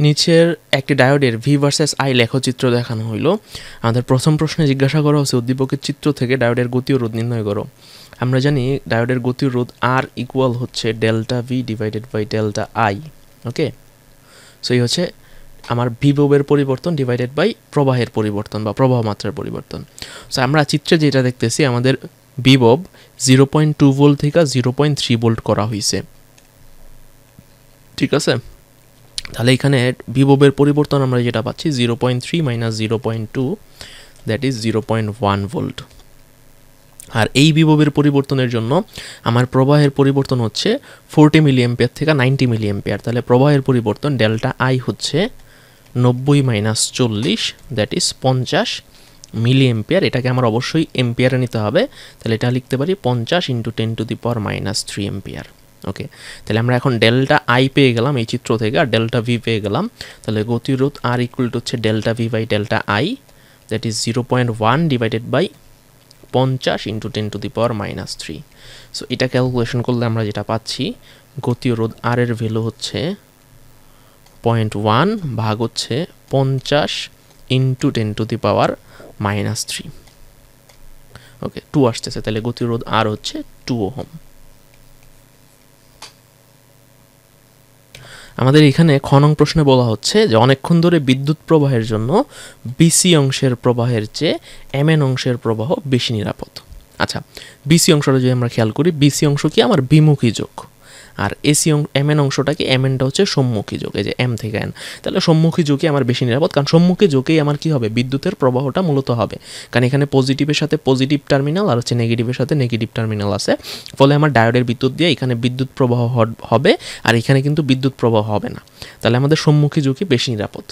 নিচের একটি ডায়োডের V versus I লেখচিত্র দেখানো হইল। আমাদের প্রথম প্রশ্নে জিজ্ঞাসা করা হচ্ছে উদ্দীপকের চিত্র থেকে ডায়োডের গতি ও রোধ নির্ণয় করো। আমরা জানি ডায়োডের গতি ও রোধ আর ইকুয়াল হচ্ছে delta V divided by delta I. Okay, so এই হচ্ছে আমার বিভবের পরিবর্তন ডিভাইডেড বাই প্রবাহের পরিবর্তন বা প্রবাহ মাত্রার পরিবর্তন। সো আমরা চিত্রে যেটা দেখতেছি আমাদের বিভব 0.2 ভোল্ট থেকে 0.3 ভোল্ট করা হয়েছে, ঠিক আছে। তাহলে এখানে বিভবের পরিবর্তন আমরা যেটা পাচ্ছি 0.3 মাইনাস 0.2 দ্যাট ইজ 0.1 ভোল্ট। আর এই বিভবের পরিবর্তনের জন্য আমার প্রবাহের পরিবর্তন হচ্ছে 40 মিলি অ্যাম্পিয়ার থেকে 90 মিলি অ্যাম্পিয়ার। তাহলে প্রবাহের পরিবর্তন ডেল্টা আই হচ্ছে 90 minus 40 that is 50 milli ampere. এটাকে আমার অবশ্যই এম্পিয়ারে নিতে হবে, তাহলে এটা লিখতে পারি 50 into 10 to the power minus 3 ampere. Okay, তাহলে আমরা এখন ডেল্টা আই পেয়ে গেলাম এই চিত্র থেকে, আর ডেল্টা ভি পেয়ে গেলাম। তাহলে গতিরোধ আর ইকুয়াল টু হচ্ছে delta V by delta I that is 0.1 divided by 50 into 10 to the power minus 3। So এটা ক্যালকুলেশন করলে আমরা যেটা পাচ্ছি গতিরোধ আর এর ভ্যালু হচ্ছে 0.1 ভাগ হচ্ছে 50 into 10 to the power minus 3। ওকে, 2 আসতেছে, তাহলে গতিরোধ আর হচ্ছে 2 ওহম। আমাদের এখানে খ নং প্রশ্নে বলা হচ্ছে যে অনেকক্ষণ ধরে বিদ্যুৎ প্রবাহের জন্য বিসি অংশের প্রবাহের চেয়ে এমএন অংশের প্রবাহ বেশি নিরাপদ। আচ্ছা, বিসি অংশটা যদি আমরা খেয়াল করি, বিসি অংশ কি আমার বিমুখী যোগ, আর এমএন অংশটা কি, এমএনটা হচ্ছে সম্মুখী যোগ, এই যে এম থেকে এন। তাহলে সম্মুখী যোগই আমার বেশি নিরাপদ, কারণ সম্মুখী যোগেই আমার কি হবে, বিদ্যুতের প্রবাহটা মূলত হবে। কারণ এখানে পজিটিভের সাথে পজিটিভ টার্মিনাল আর হচ্ছে নেগেটিভের সাথে নেগেটিভ টার্মিনাল আছে, ফলে আমার ডায়োডের বিদ্যুৎ দিয়ে এখানে বিদ্যুৎ প্রবাহ হবে, আর এখানে কিন্তু বিদ্যুৎ প্রবাহ হবে না। তাহলে আমাদের সম্মুখী যোগই বেশি নিরাপদ।